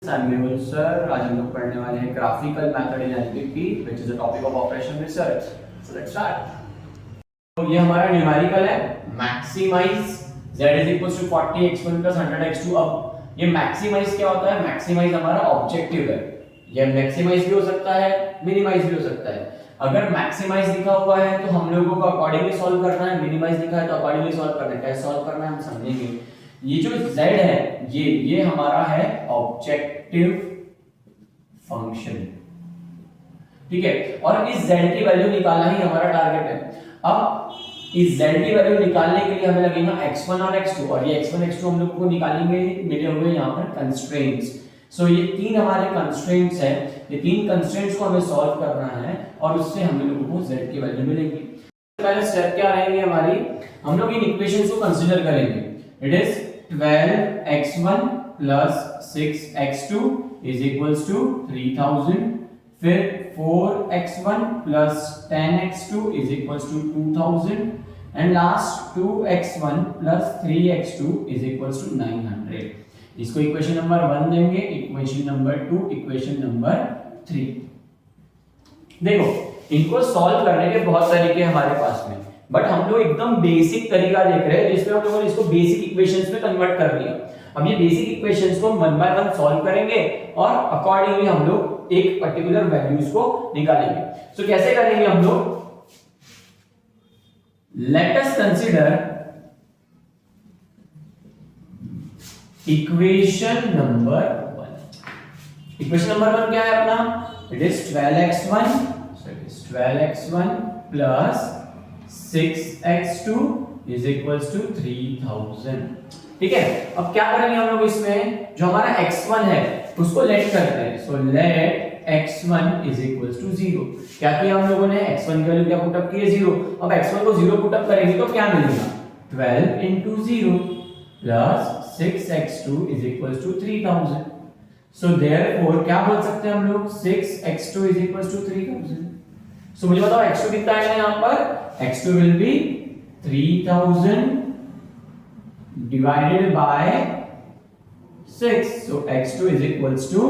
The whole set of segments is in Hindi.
सैमुअल सर, आज हम लोग पढ़ने वाले हैं graphical method in LPP which is a topic of operation research. So let's start. तो ये हमारा न्यूमेरिकल है मैक्सिमाइज z = 40x1 + 100x2। अब ये मैक्सिमाइज क्या होता है? मैक्सिमाइज हमारा ऑब्जेक्टिव है। ये मैक्सिमाइज भी हो सकता है, मिनिमाइज भी हो सकता है। अगर मैक्सिमाइज लिखा हुआ है तो हम लोगों को अकॉर्डिंगली सॉल्व करना है, मिनिमाइज लिखा है तो अकॉर्डिंगली सॉल्व करना है। कैसे सॉल्व करना है हम समझेंगे। ये जो z है ये हमारा है ऑब्जेक्टिव फंक्शन, ठीक है। और इस z की वैल्यू निकालना ही हमारा टारगेट है। अब इस z की वैल्यू निकालने के लिए हमें लगेगा x1 और x2, और ये x1 x2 हम लोग को निकालेंगे मिले हुए यहाँ पर कंस्ट्रेंट्स। सो ये तीन हमारे कंस्ट्रेंट्स हैं, ये तीन कंस्ट्रेंट्स को हमें सॉल्व करना है और उससे हम लोगों को z की वैल्यू मिलेगी। पहले स्टेप क्या रहेंगे हमारी, हम लोग इन इक्वेशंस को कंसीडर करेंगे। It is 12x1 plus 6x2 is equals to 3000, फिर 4x1 plus 10x2 is equals to 2000 and last 2x1 plus 3x2 is equals to 900। इसको इक्वेशन नंबर 1 देंगे, इक्वेशन नंबर 2, इक्वेशन नंबर 3। देखो इनको सॉल्व करने के बहुत तरीके हमारे पास में, बट हम लोग एकदम बेसिक तरीका देख रहे हैं जिसमें हम लोगों ने इसको बेसिक इक्वेशंस में कन्वर्ट कर लिया। अब ये बेसिक इक्वेशंस को वन बाय वन सॉल्व करेंगे और अकॉर्डिंगली हम लोग एक पर्टिकुलर वैल्यूज को निकालेंगे। सो कैसे करेंगे हम लोग? Let us consider equation number 1। Equation number 1 क्या है अपना? It is 12x1 plus 6x2 is equals to 3000। ठीक है। अब क्या करेंगे हम लोग इसमें, जो हमारा x1 है उसको लेट करते हैं। So let x1 is equals to 0। क्या किया हम लोगों ने? x1 की वैल्यू क्या पुट अप की है? 0। अब x1 को 0 पुट अप करेंगे तो क्या मिलेगा? 12 into 0 plus 6x2 is equals to 3000। So therefore क्या बोल सकते हैं हम लोग? 6x2 is equals to 3000। सो मुझे बताओ x2 कितना आएगा यहाँ पर? x2 will be 3000 divided by 6। so x2 is equals to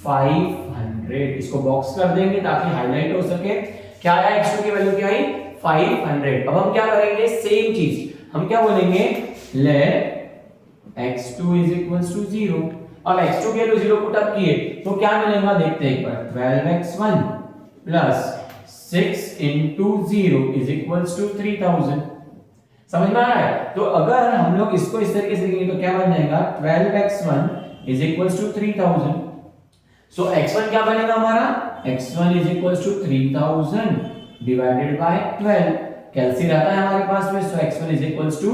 500। इसको बॉक्स कर देंगे ताकि हाईलाइट हो सके। क्या आया? x2 की वैल्यू क्या आई? 500। अब हम क्या करेंगे? सेम चीज हम क्या बोलेंगे? let x2 is equals to 0। अब x2 की वैल्यू 0 पुट अप किए तो क्या मिलेगा देखते हैं एक बार। 12x1 plus 6 into 0 is equals to 3000। समझ में आ रहा है? तो अगर हम लोग इसको इस तरीके से लिखेंगे तो क्या बन जाएगा? 12x1 is equals to 3000। So x1 क्या बनेगा हमारा? x1 is equals to 3000 divided by 12। कैलसी रहता है हमारे पास में। सो x1 is equals to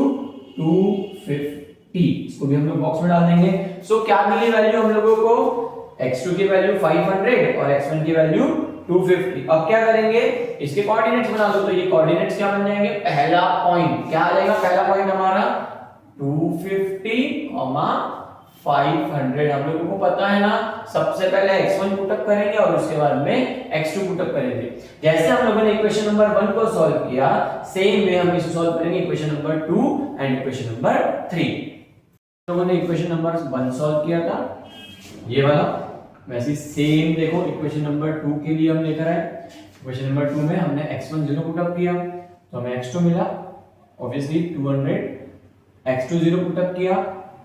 250। इसको भी हम लोग बॉक्स में डाल देंगे। सो क्या मिली वैल्यू हम लोगों को? x2 की वैल्यू 500 और x1 की वैल्यू 250। अब क्या करेंगे? इसके कोऑर्डिनेट्स बना दो। तो ये कोऑर्डिनेट्स क्या बन जाएंगे? पहला पॉइंट क्या आ जाएगा? पहला पॉइंट हमारा 250, 500। हम लोगों को पता है ना, सबसे पहले x1 पुट अप करेंगे और उसके बाद में x2 पुट अप करेंगे। जैसे हम लोगों ने इक्वेशन नंबर 1 को सॉल्व किया, सेम वे हम इसको सॉल्व करेंगे equation number 2 and equation number 3। हम लोगों ने इक्वेशन नंबर 1 सॉल्व किया था, ये वाला। वैसे सेम देखो इक्वेशन नंबर 2 के लिए हम लिख रहे हैं। इक्वेशन नंबर 2 में हमने x1 0 पुट अप किया तो हमें x2 मिला ऑब्वियसली 200। x2 0 पुट अप किया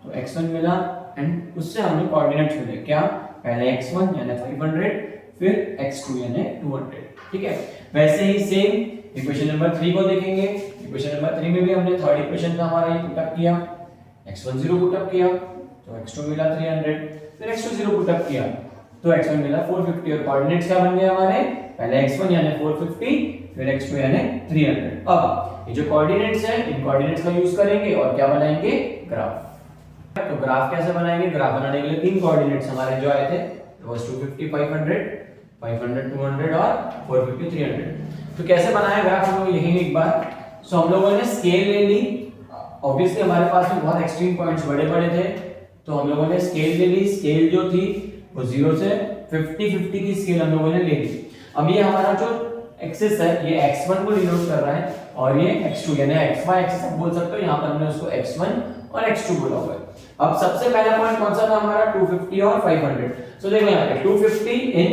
तो x1 मिला एंड उससे हमें कोऑर्डिनेट्स मिले। क्या? पहले x1 यानी 500, फिर x2 यानी 200। ठीक है। वैसे ही सेम इक्वेशन नंबर 3 को देखेंगे। इक्वेशन नंबर 3 में भी हमने थर्ड इक्वेशन का हमारा ये पुट अप किया। x1 0 पुट अप किया तो x2 मिला 300, फिर x2 0 पुट अप किया तो x1 मिला 450। और कोऑर्डिनेट्स क्या बन गए हमारे? पहले x1 यानी 450, फिर x2 यानी 300। अब ये जो कोऑर्डिनेट्स हैं इन कोऑर्डिनेट्स का यूज करेंगे और क्या बनाएंगे? ग्राफ। तो ग्राफ कैसे बनाएंगे? ग्राफ बनाने के लिए तीन कोऑर्डिनेट्स हमारे जो आए थे, इट वाज 250 500, 500 200 और 450 300। तो कैसे बनाया ग्राफ हम लोग यही एक बार। सो हम लोगों ने स्केल ले ली। ऑब्वियसली हमारे पास में बहुत एक्सट्रीम पॉइंट्स बड़े-बड़े थे तो हम लोगों ने स्केल ले ली। स्केल जो थी वो 0 से 50-50 की स्केल हम लोगों ने ले ली। अब ये हमारा जो एक्सिस है ये x1 को डिनोट कर रहा है और ये x2 यानी xy एक्सिस आप बोल सकते हो। यहाँ पर हमने उसको x1 और x2 बोला हुआ है। अब सबसे पहला पॉइंट कौन सा था हमारा 250 और 500। सो देखो यहाँ पे 250 इन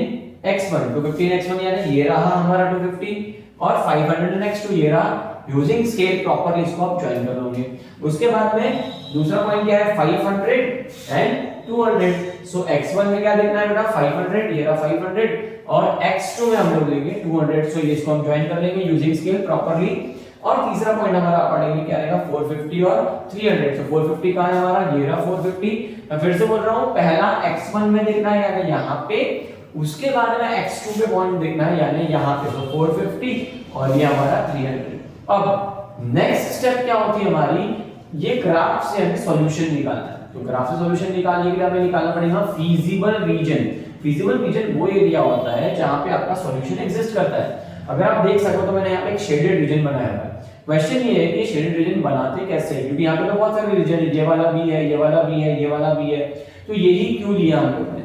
x1, 250 इन x1 यानी ये रहा हमारा 250 और 500 इन x2 ये रहा। यूजिंग स्केल प्रॉपरली इसको आप ज्वाइन कर लोगे। उसके बाद में दूसरा पॉइंट क्या है 500 एंड 200। सो x1 में क्या देखना है बेटा 500, ये रहा 500 और x2 में हम लोग लेंगे 200। सो ये इसको हम ज्वाइन कर लेंगे यूजिंग स्केल प्रॉपरली। और तीसरा पॉइंट हमारा अकॉर्डिंगली क्या रहेगा 450 और 300। सो 450 कहां है हमारा, ये रहा 450। मैं फिर से बोल रहा हूं, पहला x1 में देखना है यानी यहां पे, उसके बाद में x2 पे पॉइंट देखना है यानी यहां पे। तो 450 और ये हमारा 300। अब नेक्स्ट स्टेप क्या होती है हमारी, ये ग्राफ से हमें सॉल्यूशन निकालना है। तो ग्राफ से सॉल्यूशन निकालने के लिए हमें निकालना पड़ेगा फीजिबल रीजन। फीजिबल रीजन वो एरिया होता है जहां पे आपका सॉल्यूशन एग्जिस्ट करता है। अगर आप देख सको तो मैंने यहाँ पे एक शेडेड रीजन बनाया हुआ है। क्वेश्चन ये है कि शेडेड रीजन बनाते कैसे हैं, क्योंकि यहाँ पे तो बहुत सारे रीजन है, ये वाला भी है, ये वाला भी है, ये वाला भी है, तो यही क्यों लिया हम लोगों ने।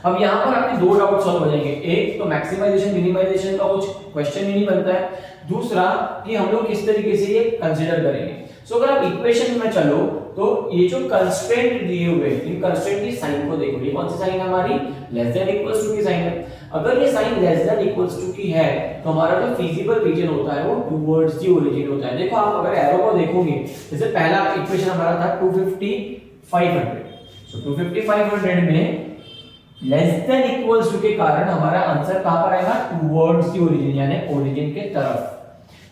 अब यहाँ पर आपके दो डाउट सॉल्व हो जाएंगे। एक तो मैक्सिमाइजेशन मिनिमाइजेशन का कुछ क्वेश्चन ही नहीं बनता है, दूसरा कि हम लोग किस तरीके से ये कंसीडर करेंगे। सो अगर आप इक्वेशन में चलो तो ये जो कंस्ट्रेंट दिए हुए इन कंस्ट्रेंट की साइन को देखो, ये कौन सी साइन है हमारी, लेस देन इक्वल्स टू की साइन है। अगर ये sign less than equals to की है तो हमारा जो फीजिबल रीजन होता है वो टुवर्ड्स द ओरिजिन होता है। देखो आप अगर एरो को देखोगे, जैसे पहला इक्वेशन हमारा था 250 500। सो 250 500 में लेस देन इक्वल्स टू के कारण हमारा आंसर कहां पर आएगा, टुवर्ड्स द ओरिजिन यानी ओरिजिन के तरफ।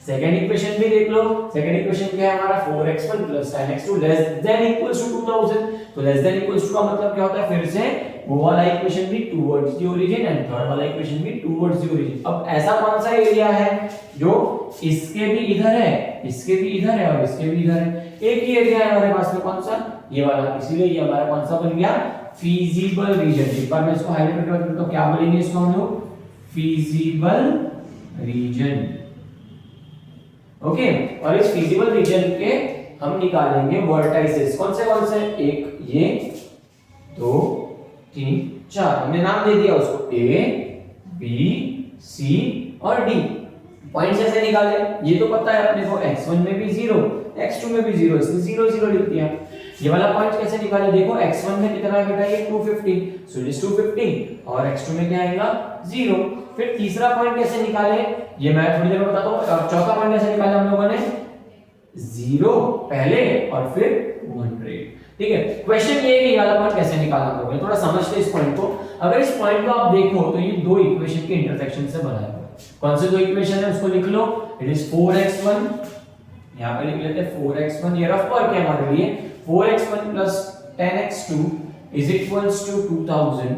सेकंड इक्वेशन भी देख लो, सेकंड इक्वेशन क्या है हमारा 4x1 10x2 less than equals to 2000। तो लेस देन इक्वल्स टू का मतलब क्या होता है, फिर से वो वाला इक्वेशन भी towards the origin and third वाला इक्वेशन भी टुवर्ड्स द ओरिजिन। अब ऐसा कौन सा एरिया है जो इसके भी इधर है, इसके भी इधर है और इसके भी इधर है, एक ही एरिया है हमारे पास में, कौन सा, ये वाला। इसीलिए ये हमारा कौन सा बन गया, फीजिबल रीजन। एक बार मैं इसको हाईलाइट कर दूं तो क्या बोलेंगे इसको हम लोग, फीजिबल रीजन। ओके, और इस फीजिबल रीजन के हम निकालेंगे वर्टाइसेस। कौन से, एक ये, दो, तीन, चार, हमने नाम दे दिया उसको ए बी सी और डी। पॉइंट्स ऐसे निकाले, ये तो पता है अपने को, x1 में भी 0 x2 में भी 0, इसलिए 0 0 लिख दिया। ये वाला पॉइंट कैसे निकाले, देखो x1 में कितना है बेटा, ये 250, सो इट इज 250 और x2 में क्या आएगा 0। फिर तीसरा पॉइंट कैसे निकाले, ये मैं थोड़ी देर में बताता हूं। और चौथा पॉइंट कैसे निकाला हम लोगों ने, 0 पहले और फिर 100। ठीक है, क्वेश्चन ये है कि ये वाला पॉइंट कैसे निकालना हम लोगों ने, थोड़ा समझते इस पॉइंट को। अगर इस पॉइंट को आप देखो तो ये दो इक्वेशन के इंटरसेक्शन से बना है। कौन से दो इक्वेशन है उसको लिख लो, इट इज 4x1, यहां पे लिख लेते हैं 4x1, ये रफ वर्क है हमारे लिए, 4x1 plus 10x2 is equals to 2000।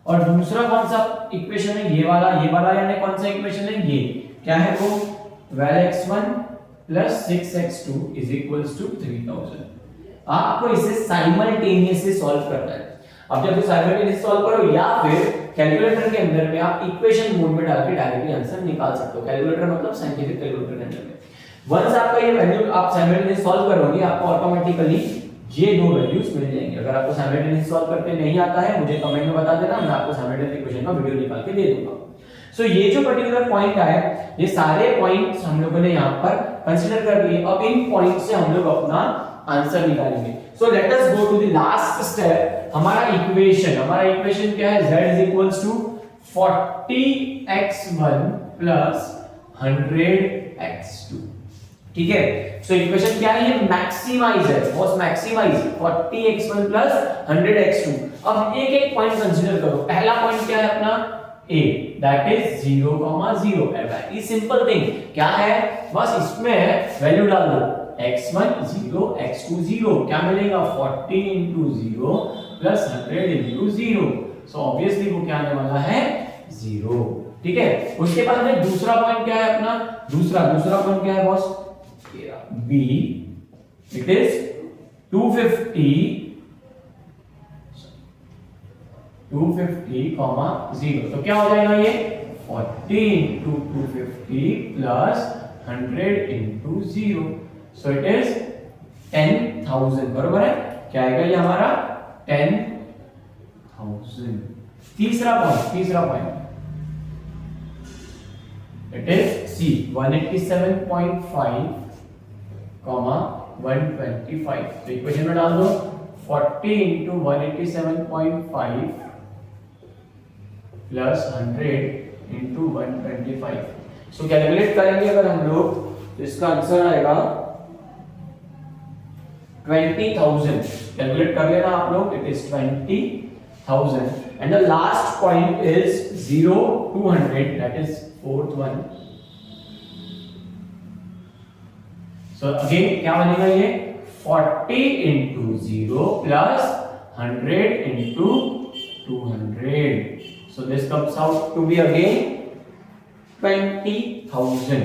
और दूसरा कौन सा इक्वेशन है, ये वाला यानी कौन सा इक्वेशन है, ये क्या है वो, 12x1 plus 6x2 is equals to 3000। आपको इसे साइमल्टेनियसली सॉल्व करना है। अब जब साइमल्टेनियसली सॉल्व करो या फिर कैलकुलेटर के अंदर में आप इक्वेशन मोड में डाल के डायरेक्टली आंसर निकाल सकते हो। कैलकुलेटर मतलब साइंटिफिक कैलकुलेटर के अंदर में वंस आपका ये वैल्यू आप साइमल्टेनियसली सॉल्व करोगे, आपको ऑटोमेटिकली ये दो वैल्यूज मिल जाएंगे। अगर आपको साइमल्टेनियसली सॉल्व करते नहीं आता है, मुझे कमेंट में बता देना, मैं आपको साइमल्टेनियस इक्वेशन का वीडियो निकाल के दे दूंगा। सो ये जो पर्टिकुलर पॉइंट है, ये सारे पॉइंट्स हम लोगों ने यहाँ पर कंसीडर कर लिए। अब इन पॉइंट से हम लोग अपना आंसर निकालेंगे। So let us go to the last step. हमारा इक्वेशन क्या है, z is equals to 40x1 plus 100x2। ठीक है, सो इक्वेशन क्या है, ये मैक्सिमाइज है, boss maximise 40x1 plus 100x2। अब एक एक पॉइंट कंसीडर करो। पहला पॉइंट क्या है अपना, a, that is 0, 0। Very simple thing, क्या है, बस इसमें वैल्यू डाल दो, x1 0 x2 0, क्या मिलेगा 40 into 0 plus 100 into 0। So obviously वो क्या आने वाला है 0। ठीक है, उसके बाद में दूसरा पॉइंट क्या है अपना, दूसरा पॉइंट क्या है बॉस, b, it is 250, 0। तो क्या हो जाएगा ये 40 into 250 plus 100 into 0। So it is 10,000, बरोबर है, क्या आएगा ये हमारा 10,000। तीसरा पॉइंट इट इज c, 187.5, 125। तो इक्वेशन में डाल दो 40 into 187.5 प्लस 100 into 125। सो कैलकुलेट करेंगे अगर हम लोग तो इसका आंसर आएगा 20,000। कैलकुलेट कर लेना आप लोग, it is 20,000 and the last point is 0 to 100, that is fourth one. So again क्या बनेगा ये 40 into 0 plus 100 into 200। So this comes out to be again 20,000।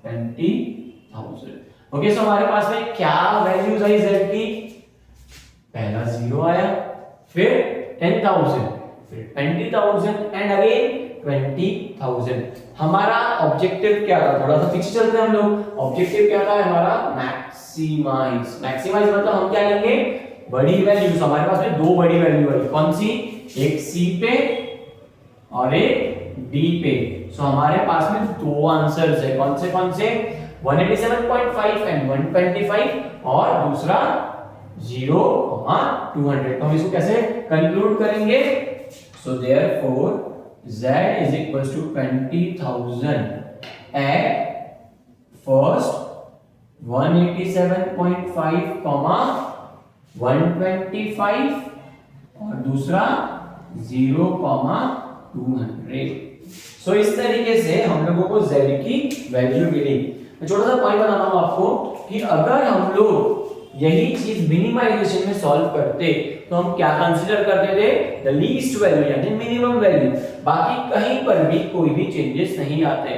20,000। Okay, सो हमारे पास में क्या वैल्यूज आई z की? पहला 0 आया, फिर 10,000, फिर 20,000 एंड अगेन 20,000। हमारा ऑब्जेक्टिव क्या था? थोड़ा सा पीछे चलते हैं हम लोग। ऑब्जेक्टिव क्या था हमारा? मैक्सिमाइज। मैक्सिमाइज मतलब हम क्या लेंगे? बड़ी वैल्यूज। हमारे पास में दो बड़ी वैल्यू है, कौन सी? एक c पे और एक d पे। सो हमारे पास में दो आंसर्स है, कौन से 187.5 एंड 125 और दूसरा 0, 200। तो हम इसको कैसे कंक्लूड करेंगे? So therefore z is equals to 20,000 at first 187.5, 125 और दूसरा 0, 200। सो इस तरीके से हम लोगों को z की वैल्यू मिली। मैं छोटा सा पॉइंट बताता हूं आपको कि अगर हम लोग यही चीज मिनिमाइजेशन में सॉल्व करते तो हम क्या कंसीडर करते थे? द लीस्ट वैल्यू यानी मिनिमम वैल्यू। बाकी कहीं पर भी कोई भी चेंजेस नहीं आते।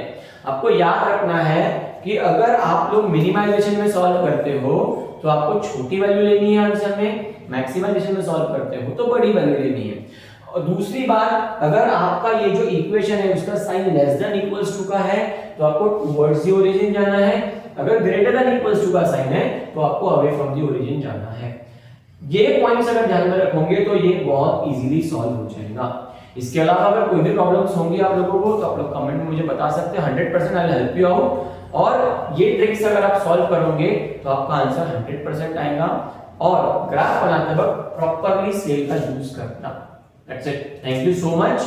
आपको याद रखना है कि अगर आप लोग मिनिमाइजेशन में सॉल्व करते हो तो आपको छोटी वैल्यू लेनी है आंसर में, मैक्सिमाइजेशन में सॉल्व करते हो तो बड़ी वैल्यू लेनी है। और दूसरी बात, अगर आपका ये जो इक्वेशन है उसका sign less than equals to का है तो आपको टुवर्ड्स द ओरिजिन जाना है, अगर ग्रेटर देन इक्वल्स टू का साइन है तो आपको अवे फ्रॉम द ओरिजिन जाना है। ये पॉइंट्स अगर ध्यान में रखोगे तो ये बहुत इजीली सॉल्व हो जाएगा। इसके अलावा अगर कोई भी प्रॉब्लम्स होंगी आप लोगों को तो आप लोग कमेंट में मुझे बता सकते हैं। 100% I will help you out. और ये ट्रिक्स अगर आप सॉल्व करोगे तो आपका आंसर 100% आएगा। और ग्राफ बनाते वक्त प्रॉपर्ली स्केल का यूज करना। That's it, thank you so much.